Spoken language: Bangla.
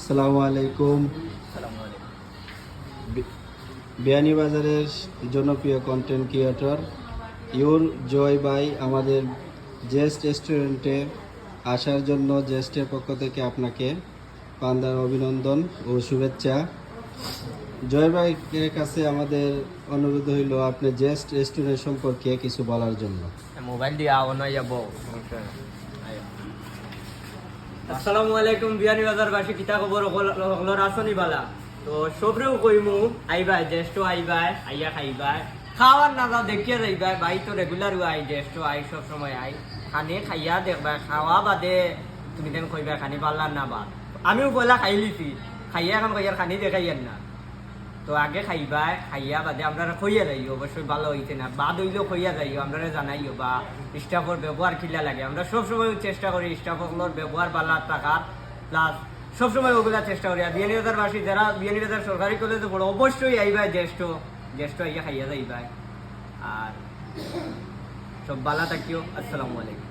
আসসালামু আলাইকুম। বিয়ানীবাজারের জনপ্রিয় কন্টেন্ট ক্রিয়েটর ইউর জয় ভাই আমাদের জেস্ট রেস্টুরেন্টে আসার জন্য জেস্টের পক্ষ থেকে আপনাকে পান্দার অভিনন্দন ও শুভেচ্ছা। জয় ভাইয়ের কাছে আমাদের অনুরোধ হইল আপনি জেস্ট রেস্টুরেন্ট সম্পর্কে কিছু বলার জন্য। মোবাইল দিয়ে আওয়ানো যাব। আসসালামু আলাইকুম বিয়ানীবাজারবাসী, কিতা খবর হলর আসনি বালা। তো সবরেও কইমু আইবা জ্যেষ্ঠ আইবা আইয়া খাইবা, খাওয়ার না যাও দেখিয়া যাইবা। ভাই তো রেগুলার আই, জ্যেষ্ঠ আই, সব সময় আই। খানি খাইয়া দেখবা, খাওয়া বাদে তুমি কেন কইবা খানি পারলার না বাদ। আমিও পয়লা খাই লিছি, খাইয়া এখন কইয়ার খানি দেখাইয়ার না। তো আগে খাইবা, খাইয়া বাদে আমরা খইয়া যাইও, অবশ্যই ভালো হইতে না বাদ হইলেও খইয়া যাইও, আমরা জানাইও বা স্টাফের ব্যবহার কিলা লাগে। আমরা সবসময় চেষ্টা করি স্টাফগুলোর ব্যবহার ভালো থাকার, প্লাস সবসময় ওগুলা চেষ্টা করি। আর বিয়ানীবাজারবাসী যারা বিয়ানীবাজার সরকারি কলেজে পড়ো অবশ্যই আইবা, জ্যেষ্ঠ আইয়া খাইয়া যাইবা। আর সব ভালো থাকিও। আসসালামু আলাইকুম।